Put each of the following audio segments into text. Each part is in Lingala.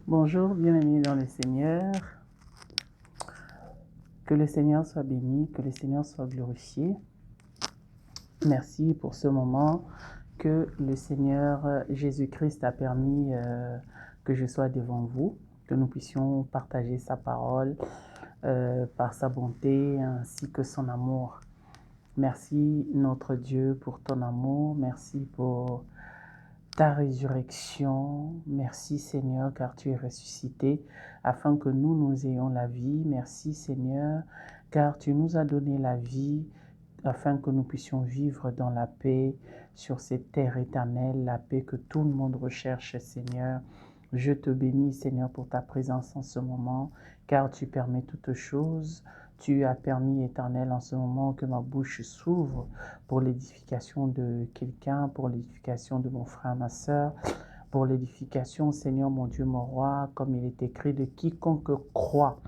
Bonjour, bien-aimés dans le Seigneur. Que le Seigneur soit béni, que le Seigneur soit glorifié. Merci pour ce moment que le Seigneur Jésus-Christ a permis que je sois devant vous, que nous puissions partager sa parole par sa bonté ainsi que son amour. Merci notre Dieu pour ton amour, merci pour ta résurrection. Merci Seigneur car tu es ressuscité afin que nous ayons la vie. Merci Seigneur car tu nous as donné la vie afin que nous puissions vivre dans la paix sur cette terre éternelle, la paix que tout le monde recherche Seigneur. Je te bénis Seigneur pour ta présence en ce moment car tu permets toutes choses. Tu as permis, Éternel, en ce moment que ma bouche s'ouvre pour l'édification de quelqu'un, pour l'édification de mon frère, ma soeur, pour l'édification, Seigneur, mon Dieu, mon roi, comme il est écrit, de quiconque croit.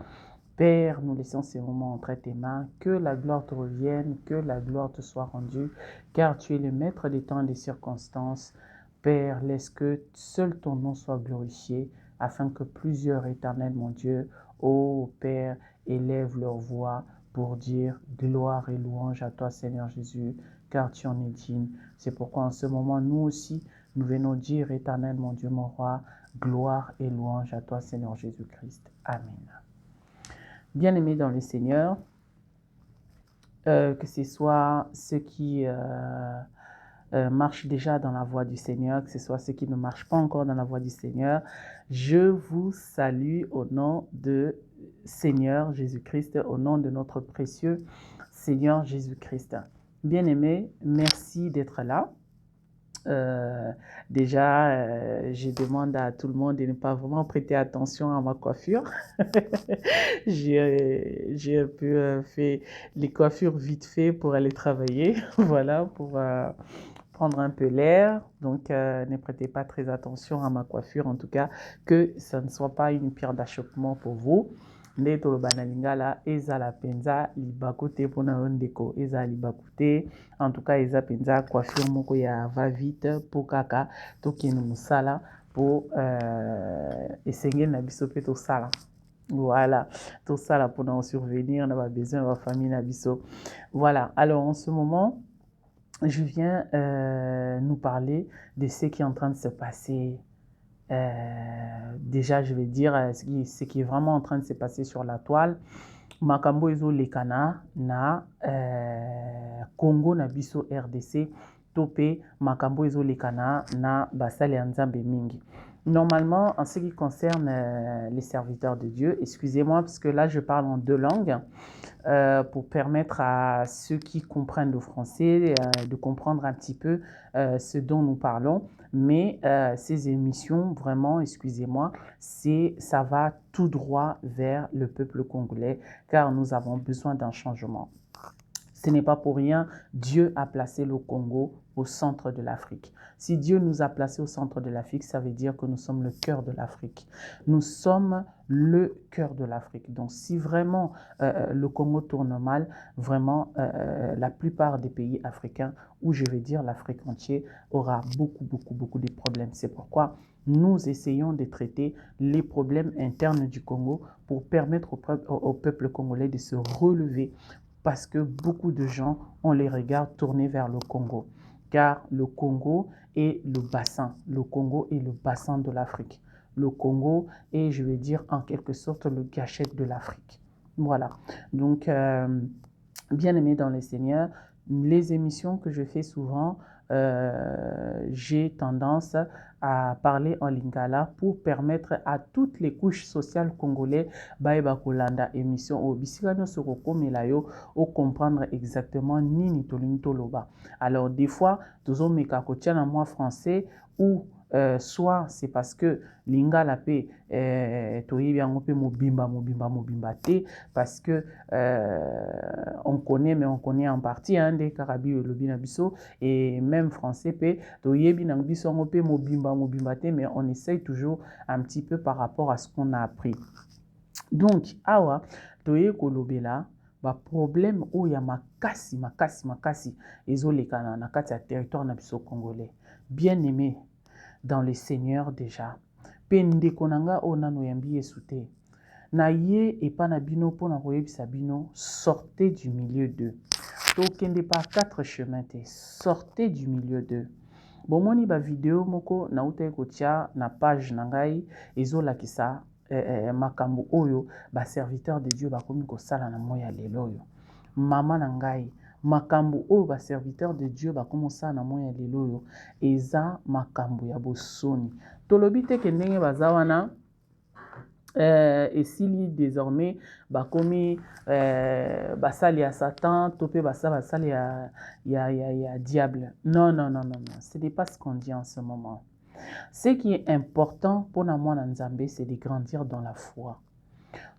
Père, nous laissons ces moments entre tes mains, que la gloire te revienne, que la gloire te soit rendue, car tu es le maître des temps et des circonstances. Père, laisse que seul ton nom soit glorifié, afin que plusieurs éternels, mon Dieu, ô Père, élèvent leur voix pour dire gloire et louange à toi, Seigneur Jésus, car tu en es digne. C'est pourquoi en ce moment, nous aussi, nous venons dire, éternel, mon Dieu, mon roi, gloire et louange à toi, Seigneur Jésus-Christ. Amen. Bien-aimés dans le Seigneur, que ce soit ceux qui marchent déjà dans la voie du Seigneur, que ce soit ceux qui ne marchent pas encore dans la voie du Seigneur, je vous salue au nom de Seigneur Jésus-Christ, au nom de notre précieux Seigneur Jésus-Christ. Bien-aimés, merci d'être là. Je demande à tout le monde de ne pas vraiment prêter attention à ma coiffure. J'ai un peu fait les coiffures vite fait pour aller travailler, voilà, pour prendre un peu l'air. Donc, ne prêtez pas très attention à ma coiffure, en tout cas, que ça ne soit pas une pierre d'achoppement pour vous. Nde toloba na lingala ezala penza libakote pona ondeko eza libakote en tout cas eza penza coiffure moko ya va vite po kaka tokende mosala po esengeli na biso pe tosala. Voilà, tout ça là pour nous survenir, on a besoin de la famille Nabiso. Voilà, alors en ce moment, je viens nous parler de ce qui est en train de se passer. Déjà, je vais dire ce qui est vraiment en train de se passer sur la toile. Makambo ezo lekana na Congo na biso RDC topé makambo ezo lekana na basali ya Nzambe mingi. Normalement, en ce qui concerne les serviteurs de Dieu, excusez-moi parce que là je parle en deux langues pour permettre à ceux qui comprennent le français de comprendre un petit peu ce dont nous parlons. Mais ces émissions, vraiment, excusez-moi, ça va tout droit vers le peuple congolais car nous avons besoin d'un changement. Ce n'est pas pour rien, Dieu a placé le Congo au centre de l'Afrique. Si Dieu nous a placés au centre de l'Afrique, ça veut dire que nous sommes le cœur de l'Afrique. Nous sommes le cœur de l'Afrique. Donc si vraiment le Congo tourne mal, vraiment la plupart des pays africains, ou je vais dire l'Afrique entière, aura beaucoup de problèmes. C'est pourquoi nous essayons de traiter les problèmes internes du Congo pour permettre au peuple congolais de se relever, parce que beaucoup de gens ont les regards tournés vers le Congo. Car le Congo est le bassin. Le Congo est le bassin de l'Afrique. Le Congo est, je vais dire, en quelque sorte, le gâchette de l'Afrique. Voilà. Donc, bien aimé dans le Seigneur, les émissions que je fais souvent, j'ai tendance à parler en lingala pour permettre à toutes les couches sociales congolaises baeba kolanda émission au bisikano soroko melayo au comprendre exactement nini tolingi toloba. Alors des fois tozo meka kotia na moi français ou soit c'est parce que lingala pe toyebi yango pe mobimba te parce que on connaît mais on connaît en partie des karabi lobi na biso et même français pe toyebi na biso yango pe mobimba te mais on essaye toujours un petit peu par rapport à ce qu'on a appris. Donc awa toye kolobela ba problème oya makasi ezolekana na kati ya territoire na biso congolais. Bien aimé dans le Seigneur déjà, pendeko na nga oyo nano yambi Yesu te na ye epa na bino mpona koyebisa bino sortez du milieu d'eux. Tokende par 4 chemins te, sortez du milieu d'eux. Bomoni ba vidéo moko na uta kotia na page na ngai ezolakisa makambo oyo ba serviteur de Dieu bakomi kosala na moya lelo oyo. Mama na ngai makambo oyo ba serviteur de Dieu bakomi kosala na moya lelo oyo eza makambo ya bosoni. Tolobi te ke ndenge baza wana esili désormais bakomi basali ya Satan to pe basali ya diable. Non, non, non, non, non. Ce n'est pas ce qu'on dit en ce moment. Ce qui est important pour la mwana nzambe, c'est de grandir dans la foi.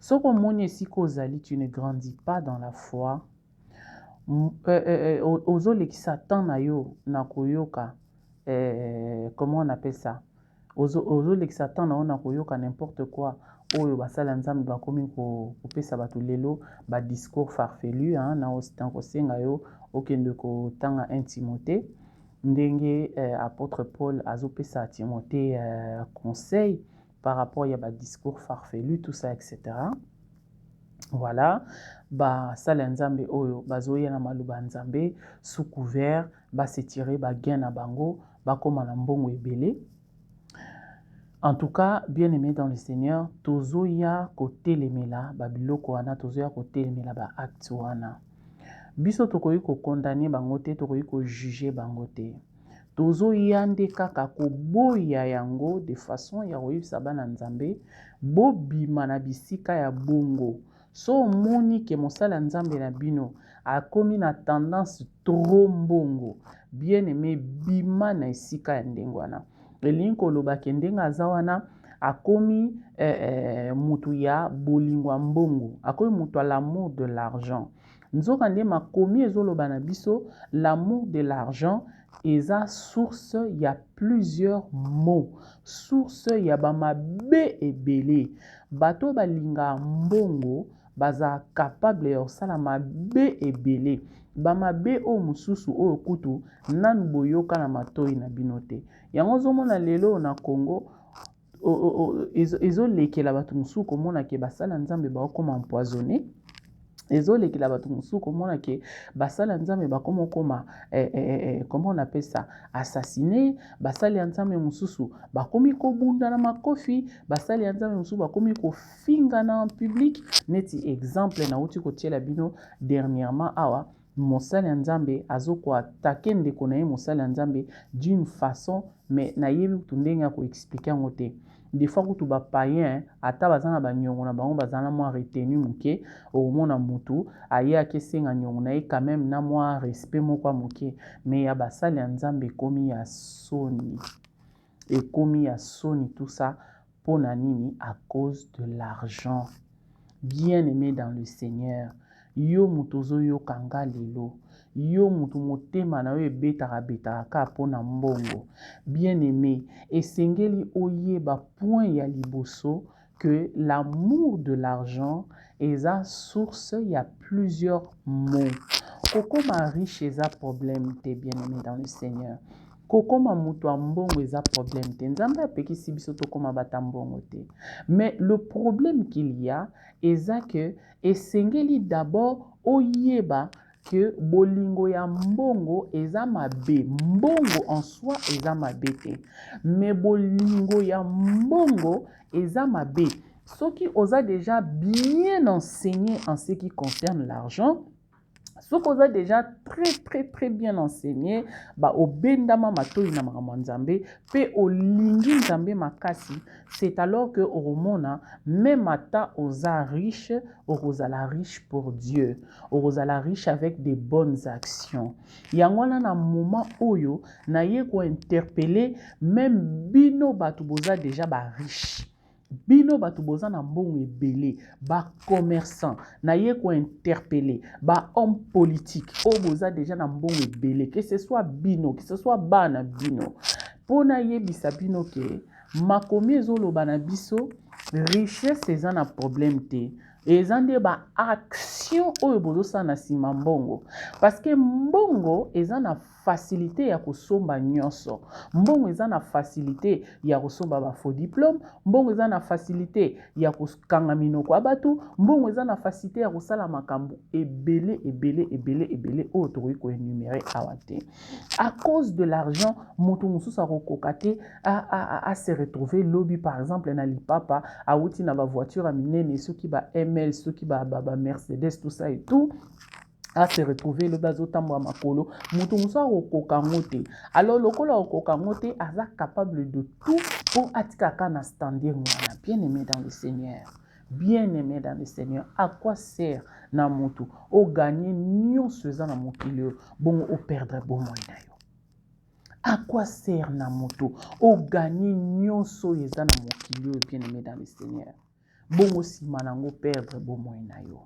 Ce qu'on moni si kozali, tu ne grandis pas dans la foi. Ozole ki Satan na yo na koyoka, comment on appelle ça? Ozole ki Satan na yo na koyoka n'importe quoi. Oyo basala nzambe bakomi kopesa bato lelo ba discours farfelu na ostango senga yo okende ko tanga Timothée ndenge apôtre Paul azopesa Timothée conseil par rapport à ba discours farfelu tout ça etc. Voilà ba sala nzambe oyo bazoya na maluba nzambe sous couvert ba se tirer ba gain na bango ba koma na mbongo ebele. En tout cas, bien aimé dans le Seigneur, tozoya kote lemela babiloko wana tozoya kote lemela ba acte wana. Biso tokoyi ko condamner bango te, tokoyi ko juger bango te. Tozoya nde kaka ko boya yango de façon ya koyebisa bana nzambe bobima na bisika ya bongo. So moni ke mosala nzambe na bino akomi na tendance trop mbongo. Bien aimé bima na esika ya ndenge wana. Elinko loba kendenga azawana akomi mutu ya bolingwa mbongo, akomi mutu à l'amour de l'argent. Nzoka nde makomi ezoloba na biso l'amour de l'argent eza source ya plusieurs mots, source ya bamabe ebele. Bato balinga mbongo baza capable ya osala mabe ebele. Bamabe o mususu o kutu nanu boyoka na matoi na binote. Yango zomona lelo na Congo ezolekela bato mususu komona ke basala nzambe bakoma empoisonné. Ezolekela bato mususu komona ke basala nzambe bakoma koma comment on appelle ça, assassiné. Basali nzambe mususu bakomi kobunda na makofi, basali nzambe mususu bakomi kofinga na en public. Neti exemple na uti kotiela bino dernièrement awa mosali nzambe azoko attaquer ndeko na ye mosali nzambe d'une façon mais na yebi tundenga ko expliquer ngote. Des fois kutu ba païen ata bazana ba nyongo na bango bazana mo retenu muke au mona mutu aya kesenga nyongo na ye quand même na mo respect moko muke mais ya basali nzambe komi ya soni et komi ya soni tout ça pour nini à cause de l'argent. Bien aimé dans le Seigneur, yo mutozo yo kanga lelo, yo mutu motema na yo ebetaka ka pona mbongo. Bien aimé, esengeli oyeba point ya liboso que l'amour de l'argent est la source, il y a plusieurs mots. Kokoma riche est un problème, t'es bien aimé dans le Seigneur. Kokoma mutu mbongo est un problème, t'es nzambe apeki sibiso tokoma batambongo te. Mais le problème qu'il y a est que esengeli d'abord oyeba que bolingo ya mbongo eza mabe. Mbongo en soi eza mabe te. Mais bolingo ya mbongo eza mabe. Ceux qui osent déjà bien enseigner en ce qui concerne l'argent, ceux qui osent déjà très bien enseigné, ba obendama matoi na makambo nzambe pe olingi nzambe makasi, c'est alors que oromona même ata oza riche, orozala riche pour Dieu, orozala riche avec des bonnes actions. Yangwana na moment oyo na ye ko interpeller même bino batu boza déjà ba riche. Bino batu boza na mbongo ebele, ba commerçant, na ye ko interpeller, ba homme politique, o boza déjà na mbongo ebele, que ce soit bino, que ce soit bana bino. Pona yebisa bino ke makomi ezoloba na biso richesse eza na problème te. eza nde ba action oyo bozosala na nsima mbongo, parce que mbongo eza na facilité ya kosomba nyonso. Mbongo eza na facilité ya kosomba ba faux diplôme, mbongo eza na facilité ya kokanga minoko ya bato, mbongo eza na facilité ya kosala makambo ebele oyo tokoki koénumérer awa te. À cause de l'argent, moto mosusu akokoka te a se retrouver lobby par exemple na lipapa awuti na ba voiture ya minene soki ba ML soki ba Mercedes tout ça et tout a se retrouver le bazotambo makolo moto mosusu akokoka ngote. Alors lokola akokoka ngote aza capable de tout pour atikaka na standing wana. Bien-aimé dans le Seigneur, bien-aimé dans le Seigneur, à quoi sert na moto o gagner nyonso eza na mokili bon o perdre bomoi na yo? À quoi sert na moto o gagner nyonso eza na mokili bien-aimé dans le Seigneur? Bon aussi manango perdre bomoi na yo.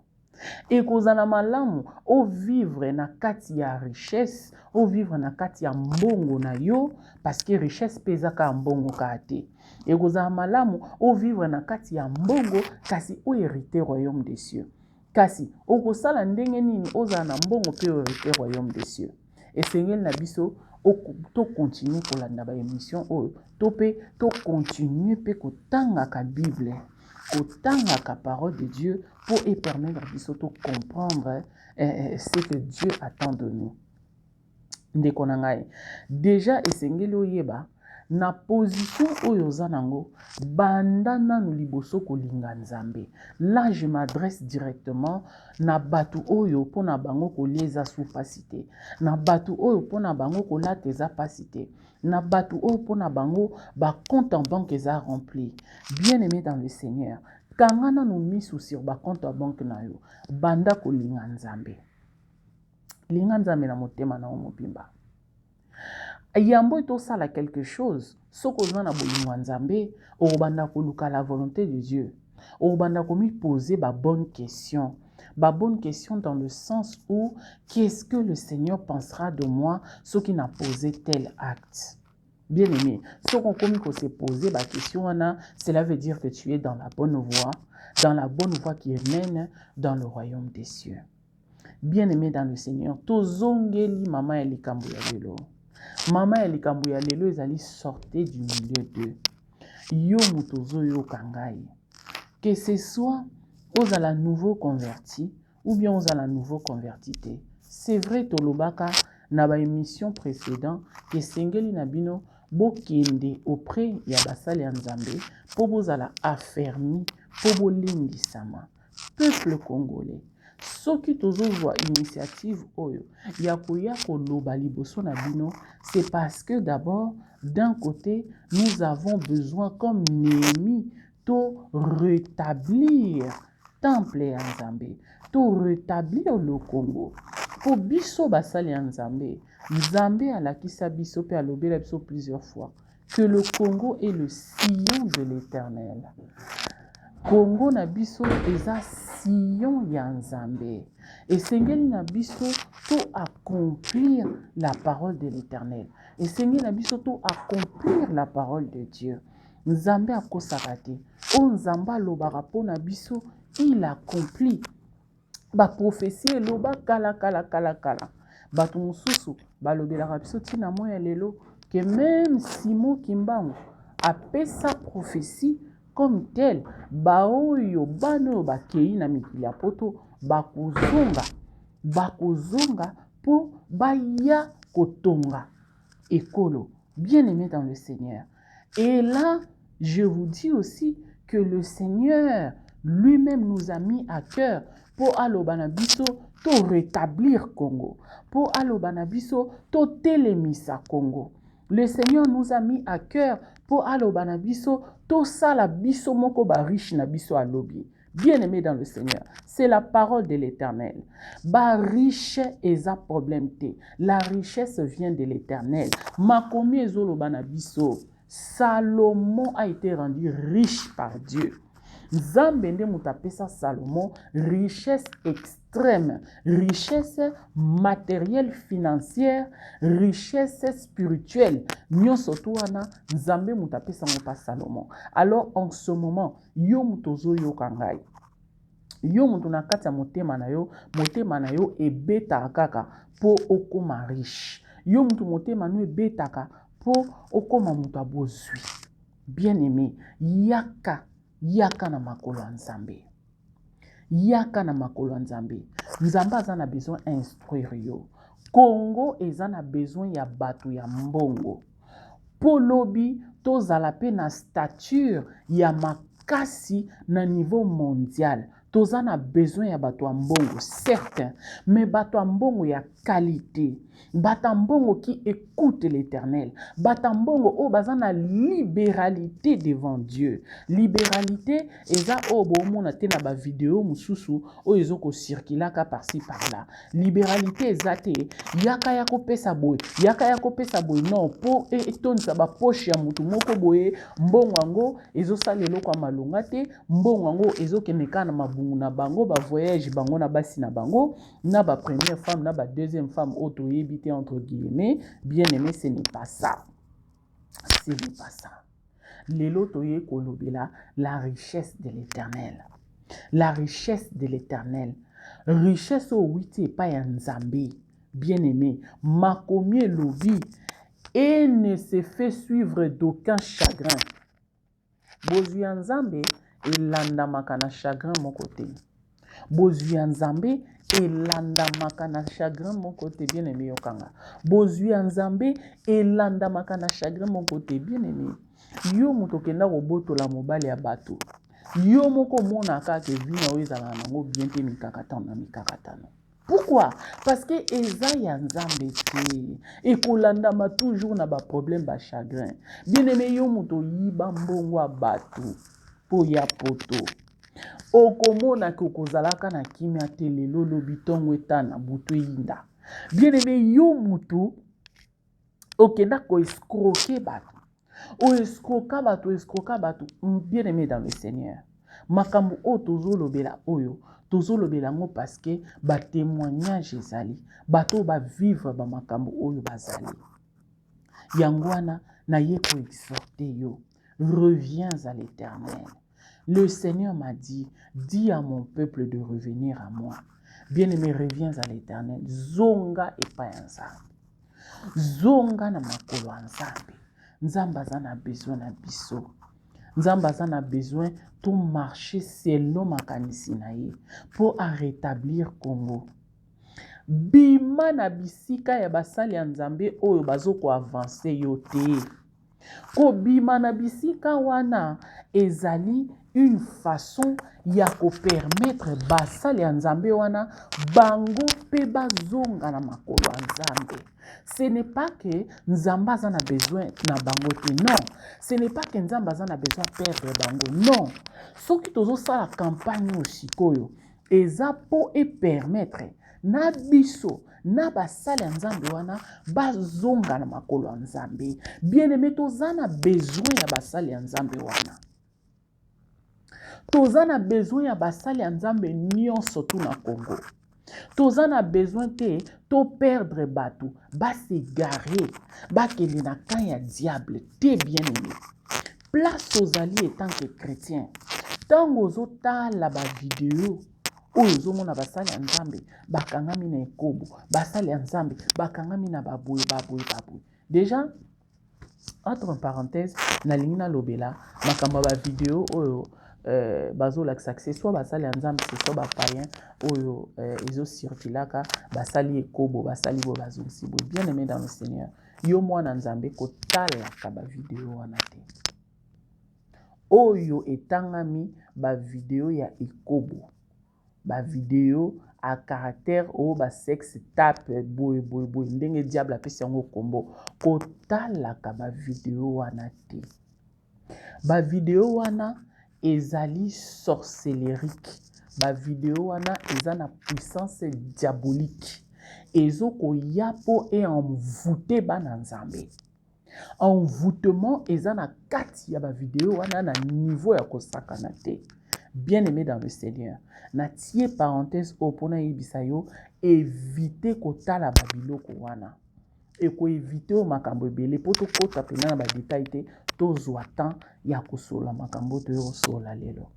Et kozala malamu o vivre na kati ya richesse, o vivre na kati ya mbongo na yo, parce que richesse pezaka mbongo kate. Et kozala malamu o vivre na kati ya mbongo kasi o hériter royaume des cieux. Kasi o kosala ndenge nini ozala na mbongo pe o hériter royaume des cieux. Et sengeli na biso to continuer kolanda ba émission oyo to pe to continuer pe kotanga ka Bible. Kotanga ka parole de Dieu pour permettre à biso de comprendre ce que Dieu attend de nous. Ndeko na ngai déjà esengeli oyeba na position oyo oza nango banda nanu liboso kolinga Nzambe. Là je m'adresse directement na batu oyo pona bango kolia eza soupacité, na batu oyo pona bango kolata eza pasité, na batu oyo pona bango ba compte en banque eza rempli. Bien-aimé dans le Seigneur, kanga nanu misu sur ba compte en banque na yo banda kolinga Nzambe. Linga Nzambe na motema na mobimba. Yambo etosala quelque chose, soko na bolingo Nzambe, obanda koluka la volonté de Dieu. Obanda komi poser ba bonne question. Ba bonne question dans le sens où qu'est-ce que le Seigneur pensera de moi ce qui n'a posé tel acte. Bien aimé, ce qu'on commis qu'on s'est posé la question, cela veut dire que tu es dans la bonne voie qui mène dans le royaume des cieux. Bien aimé dans le Seigneur, tozongeli mama elikambo ya lelo. Mama elikambo ya lelo ezali sortez du milieu d'eux. Yo mutozo yo kangai. Que ce soit aux à la nouveau converti ou bien aux à la nouveau convertité. C'est vrai tolobaka na ba émission précédente que sengeli nabino bokende auprès ya basali ya Nzambe po bozala affermi po bolendisama. Peuple congolais, soki tozozwa initiative oyo ya koya koloba liboso na bino, c'est parce que d'abord d'un côté nous avons besoin comme Néhémie de rétablir temple ya Nzambe, de rétablir le Congo. Po biso basali ya Nzambe, Nzambe alakisa biso pe alobela biso plusieurs fois que le Congo est le sillon de l'Éternel. Congo na biso eza sillon ya Nzambe. Et sengeli na biso to accomplir la parole de l'Éternel. Et sengeli na biso to accomplir la parole de Dieu. Nzambe akosaka te. O Nzambe alobaka po na biso, il accomplit. Ba prophétie eloba kala. Bato mosusu balobelaka biso tina moya lelo que même Simon Kimbangu apesa prophétie comme tel baoyo bano bakei na mikili ya poto bakozonga po baya kotonga ekolo. Bien-aimé dans le Seigneur. Et là, je vous dis aussi que le Seigneur lui-même nous a mis à cœur pour alobana biso to rétablir Congo, pour alobana biso to telemisa Congo. Le Seigneur nous a mis à cœur pour alobana biso to sala biso moko ba riche na biso alobi. Bien-aimé dans le Seigneur, c'est la parole de l'Éternel. Ba riche eza problème te. La richesse vient de l'Éternel. Makomi ezolobana biso. Salomon a été rendu riche par Dieu. Nzambe nde mutapesa Salomon richesse extrême, richesse matérielle financière, richesse spirituelle. Nyonso tuana Nzambe mutapesa ngopa Salomon. Alors en ce moment, yo mutozo yo kangai. yo mutu na kati ya motema na yo ebetaka kaka po okoma riche. Yo mutu motema no ebetaka po okoma mutu abozwi. Bien aimé, yaka na makolo ya Nzambe. Yaka na makolo ya Nzambe. Nzambe aza na besoin instruire yo. Congo eza na besoin ya bato ya mbongo. Po lobi tozala pe na stature ya makasi na niveau mondial. Toza na besoin ya bato ya mbongo, certain, mais bato ya mbongo ya qualité. Bato ya mbongo qui écoute l'Éternel. Bato ya mbongo o baza na libéralité devant Dieu. Libéralité eza o bomona te na ba vidéo mususu o ezoko circulaka par-ci par-là. Libéralité eza te yaka ya kopesa boy, non po etonisa ba poche ya mutu moko boye mbongo yango ezosala eloko ya malonga te, mbongo yango ezokende na mabungu na bango ba voyage bango na basi na bango na ba première femme na ba deuxième femme auto yebité entre guillemets. Bien aimé, ce n'est pas ça. Ce n'est pas ça. Lelo toye kolobela la richesse de l'Éternel. La richesse de l'Éternel. Richesse au witi pa ya Nzambe. Bien aimé, makomi lobi et ne se fait suivre d'aucun chagrin. Bozwi ya Nzambe elandamaka na chagrin mon côté. Bozwi ya Nzambe elandamaka na chagrin mon côté. Bien aimé yokanga. Bozwi ya Nzambe elandamaka na chagrin mon côté. Bien aimé. Yo muto kenda kobotola mobali ya bato. Yo moko mona kaka vina oyezala nango bien te mikakatano na mikakatano. Pourquoi? Parce que eza ya Nzambe te. Ekolandama toujours na ba problème ba chagrin. Bien aimé, yo muto yiba mbongo ya bato po ya poto. Okomona ke okozalaka na kimia te lelo lobi tongo etana butu yinda. Bien aimé, yo mutu okenda ko escroquer bato. Escroquer bato. Bien aimé dans le Seigneur. Makambu o tozolobela oyo. Tozolobela ngo parce que ba témoignage ezali. Bato ba vivre ba makambu oyo bazali. Yangwana na ye ko exhorter yo. Reviens à l'Éternel. Le Seigneur m'a dit, dis à mon peuple de revenir à moi. Bien-aimé, reviens à l'Éternel. Zonga et pas Nzambe. Zonga na makolo Nzambe. Nzambe aza na besoin na biso. Nzambe aza na besoin de marcher selon makanisi na ye pour rétablir Congo. Bima na bisika ya basali ya Nzambe oyo bazoko avancer yo te. Ko bima na bisika wana ezali une façon ya ko permettre basali ya Nzambe wana bango pe bazonga na makolo ya Nzambe. Ce n'est pas que Nzambe a besoin na bango te, non. Ce n'est pas que Nzambe a besoin de perdre bango, non. Ce qui tozo sa la campagne aussi koyo eza po e permettre na biso na basali ya Nzambe wana bazonga na makolo ya Nzambe. Bien aimé, toza na besoin ya basali ya Nzambe wana. Toza na besoin ya basali ya Nzambe nyonso tu na Congo. Toza na besoin te to perdre bato, ba s'égarer, ba kende na kan ya diable te. Bien aimé. Place ozali en tant que chrétien. Tango ozotala ba vidéo oyo ozomona basali ya Nzambe bakangami na ekobo, basali ya Nzambe bakangami na baboye. Déjà, entre parenthèses, nalingi na lobela makambo ba vidéo oyo bazolakisa ke soit basali ya Nzambe soit ba païen oyo ezo circulaka basali ekobo basali bo bazongisi bo. Bien aimé dans le Seigneur, yo mwana Nzambe kotalaka ba vidéo wana te. Oyo etangami ba vidéo ya ekobo, ba vidéo à caractère o ba sexe tape boy ndenge diable apesi yango kombo, kotalaka ba vidéo wana te. Ba vidéo wana ezali sorcellerique. Ba vidéo wana eza na puissance diabolique. Ezoko yapo et envoûté bana Nzambe. Envoûtement eza na kati ya ba vidéo wana na niveau ya kosakana te. Bien aimé dans le Seigneur, na tie parenthèse opona yebisa yo éviter kotala ba biloko wana. Et ko éviter o makambo ebele po to kota pena na ba détail te tozwa temps ya kosola makambo to yosola lelo.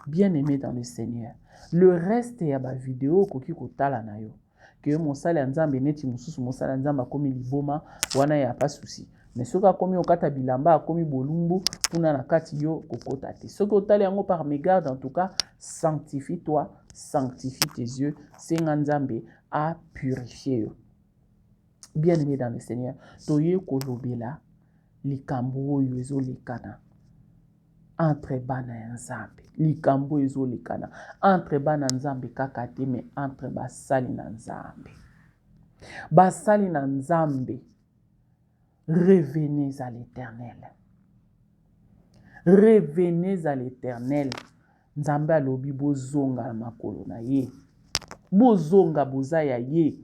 Bien-aimé dans le Seigneur, le reste ya ba vidéo koki kotala na yo. Que mosala nzambe neti mususu mosala nzambe akomi liboma wana ya pas souci. Mais soki akomi okata bilamba akomi bolumbu kuna na kati yo kokota te. Soki otali yango par mégarde en tout cas, sanctifie-toi, sanctifie tes yeux, senga nzambe a purifier yo. Bien-aimé dans le Seigneur, toye kolobela likambo oyo ezolekana entre bana ya nzambe. Likambo ezolekana entre bana nzambe kaka te, mais entre basali na nzambe. Basali na nzambe, revenez à l'Éternel. Revenez à l'Éternel. Nzambe alobi bozonga na makolo na ye. Bozonga boza ya ye.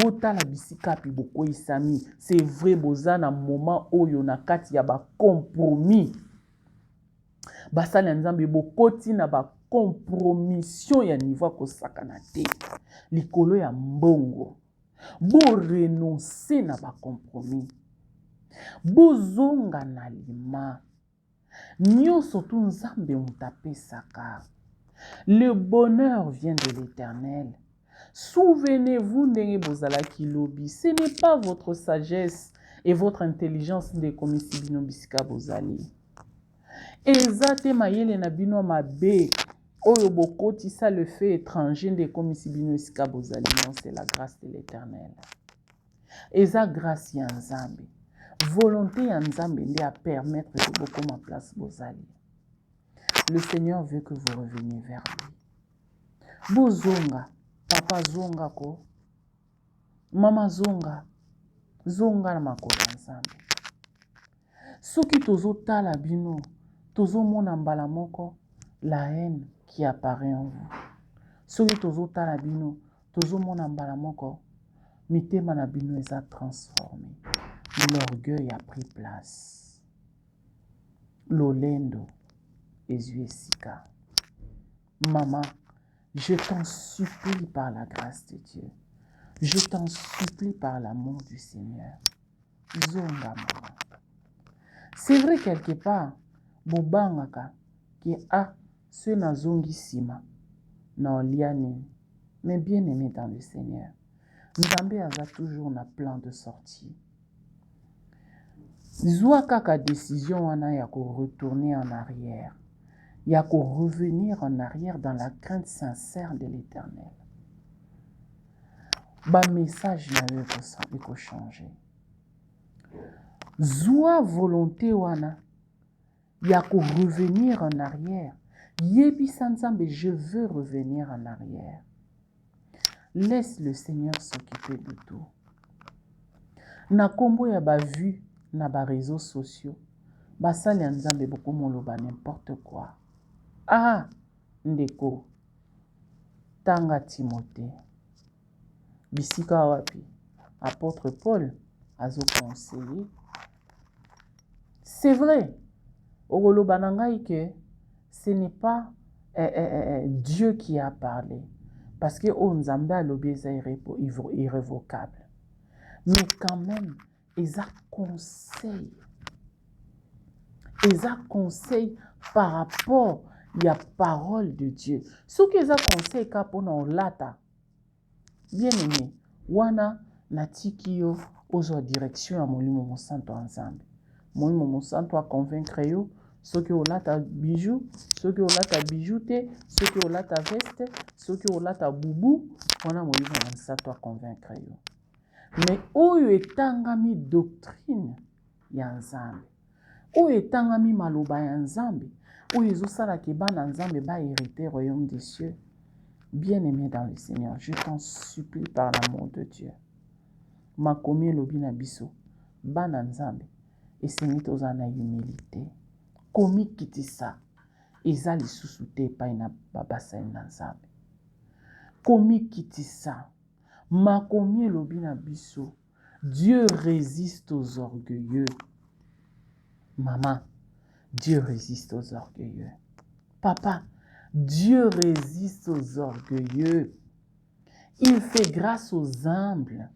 Botala bisika pi bokoisami. C'est vrai boza na moment oyo na kati ya ba compromis. Basali ya nzambe bokoti na ba compromission ya niveau kosakana te. Likolo ya mbongo. Bo renoncer na ba compromis. Bozonga na lima. Nyonso tu nzambe mutapesaka. Le bonheur vient de l'Éternel. Souvenez-vous ndenge bozalaki lobi. Ce n'est pas votre sagesse et votre intelligence de komisi bino bisika bozali. Eza te mayele na bino mabe. Oyo bokotisa le fait étranger de komisi bino bisika bozali. Non, c'est la grâce de l'Éternel. Eza grâce ya nzambe. Volonté ya nzambe nde a permettre que beaucoup ma place bozali. Le Seigneur veut que vous reveniez vers lui. Bozonga, papa zonga ko, mama zonga, zonga na makolo nzambe. Soki tozo tala bino, tozo mona mbala moko la haine qui apparaît en vous. Soki tozo tala bino, tozo mona mbala moko mitema na bino eza transformé. L'orgueil a pris place. Lolendo ezuesika. Maman, je t'en supplie par la grâce de Dieu. Je t'en supplie par l'amour du Seigneur. Zonga maman. C'est vrai quelque part, bobangaka qui a ce na zongi sima na oliani. Mais bien aimé dans le Seigneur, Nzambe a toujours un plan de sortie. Zwa kaka décision wana ya ko retourner en arrière. Ya ko revenir en arrière dans la crainte sincère de l'Éternel. Ba message na yo ko changer. Zwa volonté wana ya ko revenir en arrière. Yebisa Nzambe, je veux revenir en arrière. Laisse le Seigneur s'occuper de tout. Na kombo ya ba vue na ba réseaux sociaux, basali ya nzambe boko moloba n'importe quoi. Ah, ndeko, tanga Timothée. Bisika wapi, apôtre Paul, azo conseiller. C'est vrai, okoloba na ngai que ce n'est pas Dieu qui a parlé. Parce que nzambe alobi eza irrévocable. Mais quand même, ils a conseil par rapport à la parole de Dieu. Ce qu'ils a conseil pour lata. Bien aimé, wana natiki yo ozo direction à molimo mo santo ensemble. Molimo mo santo a convaincre yo ceux qui ont lata bijou, ceux qui ont lata bijouté, ceux qui ont lata veste, ceux qui ont lata boubou, wana molimo mo santo a convaincre yo. Mais oyo etangami doctrine ya nzambe, oyo etangami maloba ya nzambe, oyo ezosala ke bana nzambe ba hériter royaume des cieux. Bien-aimé dans le Seigneur, je t'en supplie par l'amour de Dieu. Makomi lobi na biso, bana nzambe, esengi toza na humilité. Komi kitisa, eza lisusu te epai na babasani na nzambe. Komi kitisa, makomi lobi na biso, Dieu résiste aux orgueilleux. Maman, Dieu résiste aux orgueilleux. Papa, Dieu résiste aux orgueilleux. Il fait grâce aux humbles.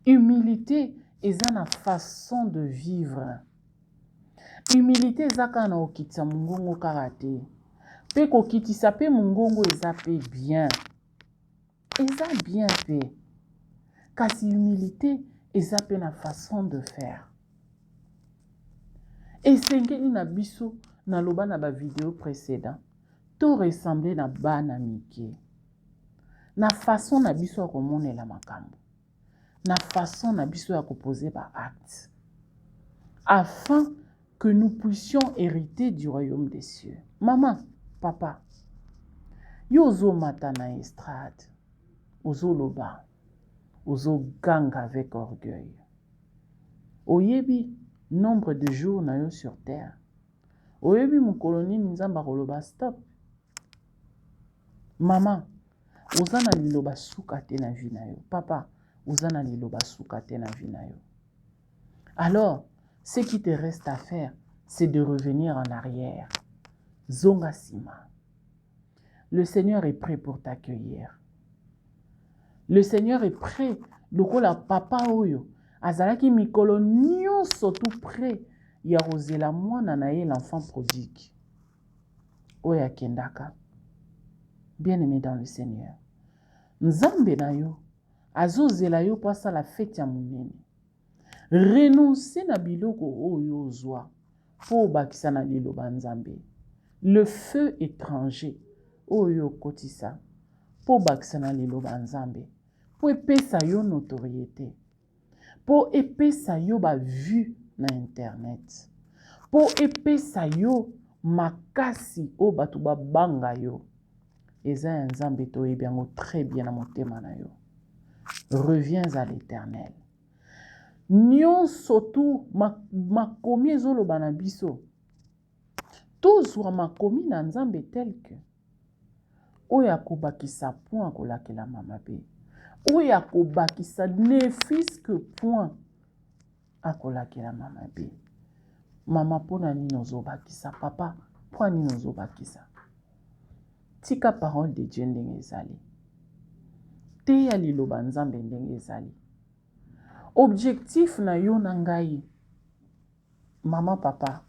Humilité est une façon de vivre. Humilité est une okitsa mungongo karate. Pe kokitisa pe mungongo eza pe bien. Eza bien pe. Kasi humilité eza pe na façon de faire. Esengeli na biso na loba na ba vidéo précédent. To ressembler na bana mike. Na façon na biso ya komonela makambo. Na façon na biso ya koposer ba acte. Afin que nous puissions hériter du royaume des cieux. Maman, papa, yo ozo mata na estrade, ozo loba, ozo ganga avec orgueil. Oyebi nombre de jours na yo sur terre. Oyebi mokolo nini nzambe akoloba stop. Maman, oza na liloba suka te na vie na yo. Papa, oza na liloba suka te na vie na yo. Alors, ce qui te reste à faire, c'est de revenir en arrière. Zonga sima. Le Seigneur est prêt pour t'accueillir. Le Seigneur est prêt. Lokola papa oyo. Azalaki mikolo nyonso tout prêt. Ya rozela mwana na ye l'enfant prodigue. Oya kendaka. Bien-aimé dans le Seigneur. Nzambe na yo. Azozela yo po asala fête ya monene. Renoncer na biloko oyo ozwa. Po bakisa na liloba nzambe. Le feu étranger. Oyo kotisa. Po bakisa na liloba nzambe. Po epesa yo notoriété. Po epesa yo ba vue na internet. Po epesa yo makasi o batu ba banga yo. Eza ya nzambe to ebiango très bien na motema na yo. Reviens à l'Éternel. Nyonso tu makomi ezoloba na biso. Tozwa makomi na nzambe tel que oyo akobakisa point akolakela mama be. Oyo akobakisa ne fils que point akolakela mama be. Mama pona nini ozobakisa, papa pona nini ozobakisa. Tika parole de Dieu ndenge ezali. Teya liloba nzambe ndenge ezali. Objectif na yo na ngai, mama papa,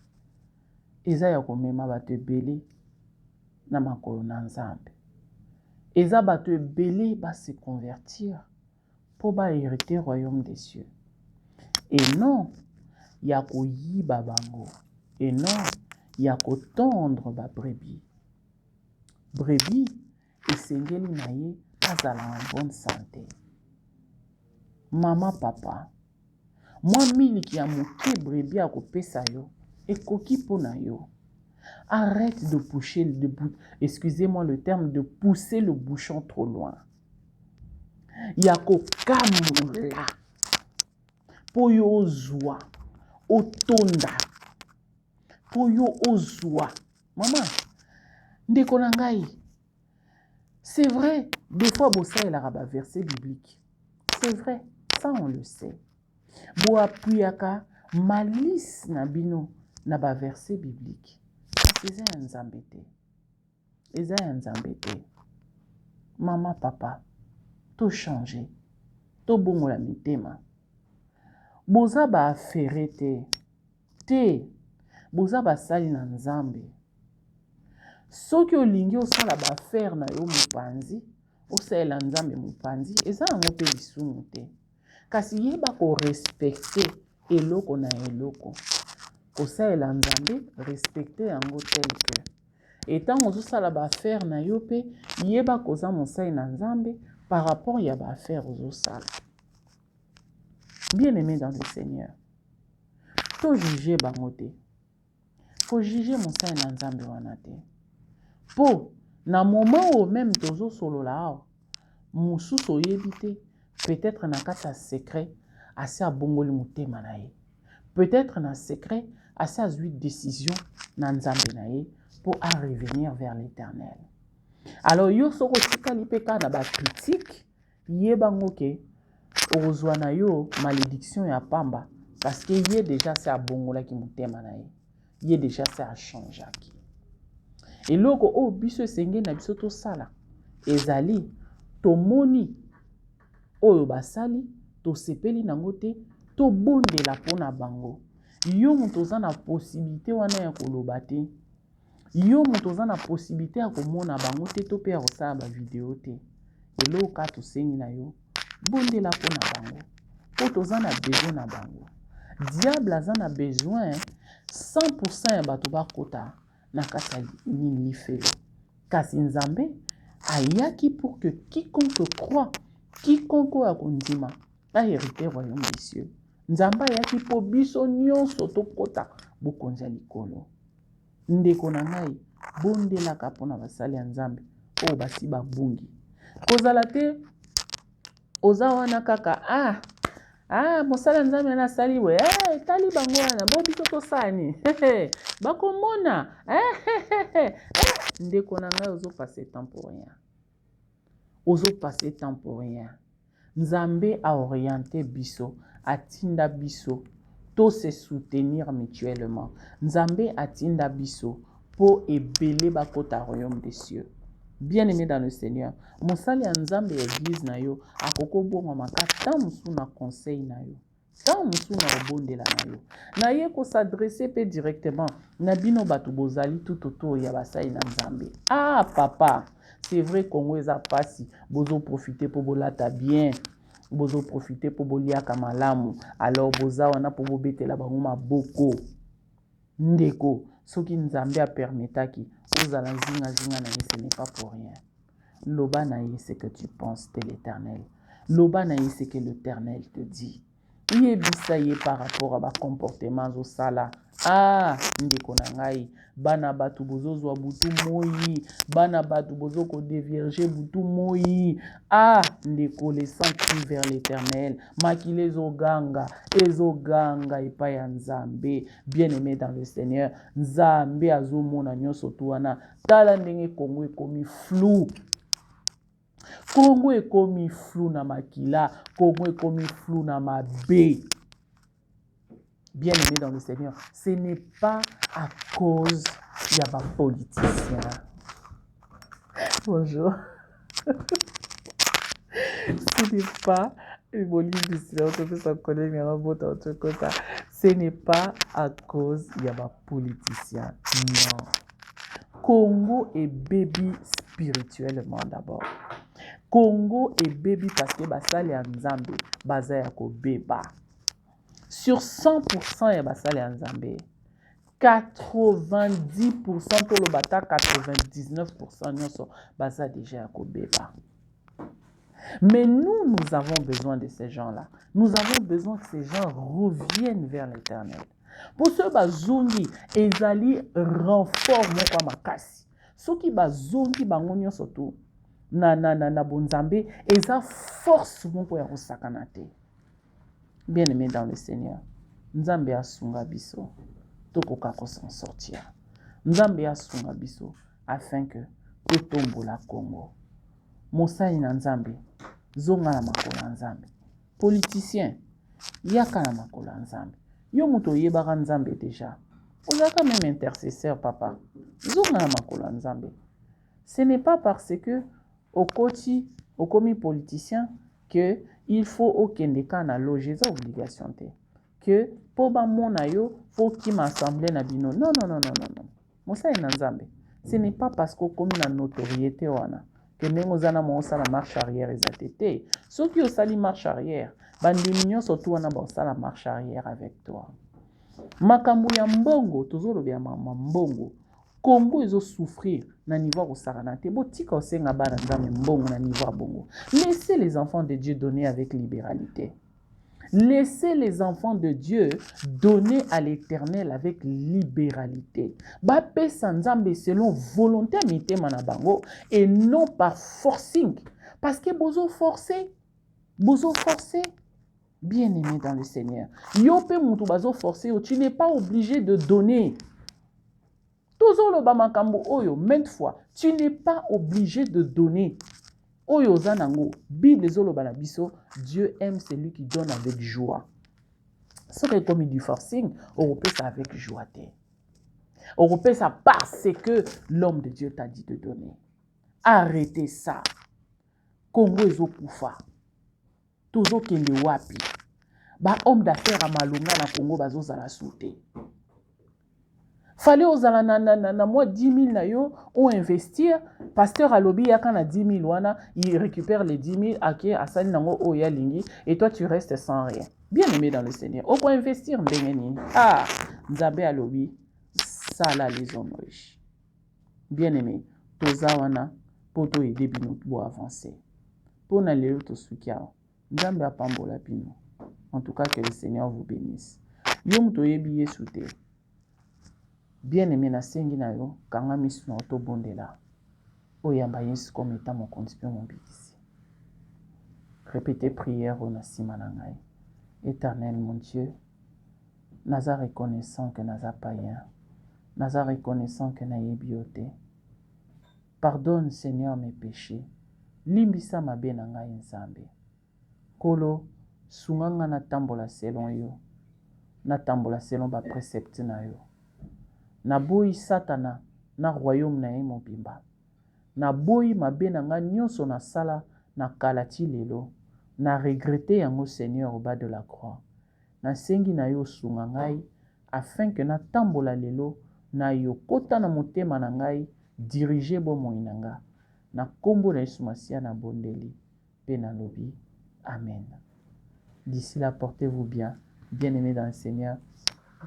eza ya komema bato ebele na makolo na nzambe. Eza bato ebele ba se convertir po ba hériter royaume des cieux. Et non, ya koyiba bango. Et non, ya kotondre ba brebis. Brebis esengeli na ye azala en bonne santé. Mama papa, moi miliki ya moke brebis akopesa yo ekoki pona yo. Arrête de pousser, excusez-moi le terme, de pousser le bouchon trop loin. Yako kamula. Poyo ozwa. Otonda. Poyo ozwa. Maman, ndeko na ngai. C'est vrai, des fois, bossa il a verset biblique. C'est vrai, ça on le sait. Bo apuyaka malice na bino na ba verset biblique. Eza ya nzambe te. Eza ya nzambe te. Mama, papa, to changer. To bongola mitema. Boza ba affaire te. Te. Boza ba sali na nzambe. Soki olingi osala ba affaire na yo mopanzi, osala nzambe mopanzi, eza yango pe lisumu te. Kasi yeba ko respecter eloko na eloko. Osala nzambe, respecter yango tel que. Et tant ozo sala ba affaire na yo pe, yeba koza mosai na nzambe par rapport ya ba affaire ozo sala. Bien-aimé dans le Seigneur. To juger bango te. Faut juger mosai na nzambe wana te. Po na moment où même tozo solo la mususu oyebi te, peut-être na kata secret assez abongoli motema na ye. Peut-être na secret assez azui décision na nzambe na ye pour à revenir vers l'Éternel. Alors yo soko tikali pe ka na ba critique yebango ke ozwa na yo malédiction ya pamba parce que yé déjà c'est abongola ki motema na ye. Yé déjà c'est a changer ki. Et loko o biso senge na biso to sala ezali to moni oyo basali to sepeli nango te to bondela pona bango. Yo moto za na possibilité wana ya koloba te. yo moto oza na possibilité ya komona bango te to mpe ya kosala bavideo te eloko tosengi na yo bondela mpo na bango mpo toza na besoin na bango. Diable aza na besoin 100% ya bato bakota na kati ya nini lifelo. Kasi Nzambe ayaki pour que quiconque croit, quiconque oyo akondima ahérité royaume des cieux. Nzambe ayaki mpo biso nyonso tokota bokonzi ya likolo. Ndeko na ngai bondelaka mpona basali ya Nzambe oyo basi babungi. Kozala te oza wana kaka mosala Nzambe nasali we tali bango wana bo biso tosani bakomona ndeko na ngai ozo passer temps pour rien. Ozo passer temps pour rien. Nzambe a orienté biso, atinda biso to se soutenir mutuellement. Nzambe atinda biso po ebele bakota royaume des cieux. Bien-aimé dans le Seigneur, mosali ya Nzambe ya église na yo akoko bongo maka tant musu na conseil na yo. Tant musu na obondela na yo. Na ye ko s'adresser pe directement na bino batu bozali tout autour ya basali na Nzambe. Ah papa, c'est vrai Congo eza pasi, bozo profiter pour bolata bien. Bozo profiter pour boliaka malamu. Alors boza wana pour bobetela bango maboko. Ndeko, soki Nzambe a permetaki ozala zinga na ye, ce n'est pas pour rien. Loba na ye ce que tu penses de l'Éternel. Loba na ye ce que l'Éternel te dit. Yebisa ye par rapport à ba comportement zo sala. Ndeko na ngai, bana batu bozozwa butu moi, bana batu bozo ko dévierger butu moi. Ndeko les sang crie vers l'Éternel. Makile ezoganga epai ya Nzambe. Bien-aimé dans le Seigneur, Nzambe azomona nyonso tu wana. Tala ndenge Congo ekomi flou. Congo ekomi flou na makila, Congo ekomi flou na mabe. Bien-aimé dans le Seigneur, ce n'est pas à cause y a pas politicien. Bonjour. Ce n'est pas ce n'est pas à cause y a pas politicien. Non. Congo est baby spirituellement d'abord. Congo est baby parce que basali ya Nzambe baza ya kobeba. Sur 100% ya basali ya Nzambe, 90% to lo bata 99% nyonso baza déjà ya kobeba. Mais nous avons besoin de ces gens-là. Nous avons besoin que ces gens reviennent vers l'Éternel. Pour ceux bazongi ezali renfort moko makasi. Soki bazongi bango nyonso to na bonzambe eza force moko ya kosakana te. Bien-aimé dans le Seigneur, Nzambe asunga biso tokoka ko s'en sortir. Nzambe asunga biso afin que totombola Congo. Mosali na Nzambe zonga na makolo ya Nzambe. Politicien yaka na makolo ya Nzambe. Yo muto yebaka Nzambe déjà. Ozaka même intercesseur papa. Zonga na makolo ya Nzambe. Ce n'est pas parce que au commis politicien que il faut okende kana loger za obligation te. Que po ba mona yo faut ki m'assemblée na bino. Non. Mosali na Nzambe. Ce n'est pas parce qu'au commis na notoriété wana que nengo zana mo sala marche arrière ezatete. Ceux qui osali marche arrière, bandimi nyonso tu wana ba sala marche arrière avec toi. Makambo ya mbongo tozoloba ya mbongo. Congo ezo souffrir na niveau kosakana te. Botika osenga bana Nzambe mbongo na niveau bongo. Laissez les enfants de Dieu donner avec libéralité. Laissez les enfants de Dieu donner à l'Éternel avec libéralité. Bapesa Nzambe selon volonté mitema na bango et non par forcing. Parce que bozo forcer. Bien-aimé dans le Seigneur. Yope mutu bazo forcer, tu n'es pas obligé de donner. Tozolo ba makambo oyo maintes fois, tu n'es pas obligé de donner. Oyo zanango, Bible zolo bana biso, Dieu aime celui qui donne avec joie. Ce qui est comme du forcing, on repère ça avec joie. On repère ça parce que l'homme de Dieu t'a dit de donner. Arrêtez ça. Congo ezo kufa. Tozo kende wapi. Ba homme d'affaires à malunga na Congo bazo zala souté. Fallait ozala na moi 10 000 na yo ou investir. Pasteur alobi yaka na 10 000 wana, il récupère les 10 000 ake asali nango oya lingi et toi tu restes sans rien. Bien aimé dans le Seigneur. Oko investir ndenge nini? Ah, Nzambe alobi sala les hommes riches. Bien aimé, toza wana poto aider bino pour avancer. Pour na lelo to sukia. Nzambe apambola bino. En tout cas que le Seigneur vous bénisse. Yo muto yebi Yesu te. Bien-aimé na sengi na yo, kanga misu na oto bondela. Oyamba Yesu comme étant mon conduit mon bikisi. Répétez prière au nasima na ngai. Éternel mon Dieu, naza reconnaissant que naza païen. Naza reconnaissant que na yebiote. Pardonne Seigneur mes péchés. Limbisa mabe na ngai nzambe. Kolo, sunganga na tambola selon yo. Na tambola selon ba précepte na yo. Na boyi satana na royaume na ye mobimba. Na boyi mabe na nga nyonso na sala na kalati lelo. Na regrette yango Seigneur au bas de la croix. Na sengi na yo sunga ngai afin que na tambola lelo na yo kota na motema na ngai dirige bomoi na nga. Na kombo na Yesu Masia na bondeli pe na lobi. Amen. D'ici là, portez-vous bien, bien-aimés dans le Seigneur.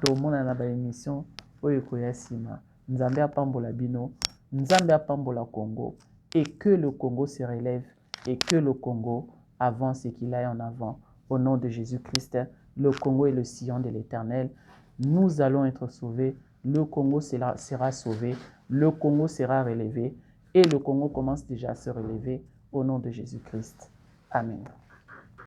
Tout le monde a la émission. Oyo koyasima. Nzambe apambola bino. Nzambe apambola Congo. Et que le Congo se relève. Et que le Congo avance et qu'il aille en avant. Au nom de Jésus-Christ, le Congo est le sillon de l'Éternel. Nous allons être sauvés. Le Congo sera sauvé. Le Congo sera relevé. Et le Congo commence déjà à se relever. Au nom de Jésus-Christ. Amen.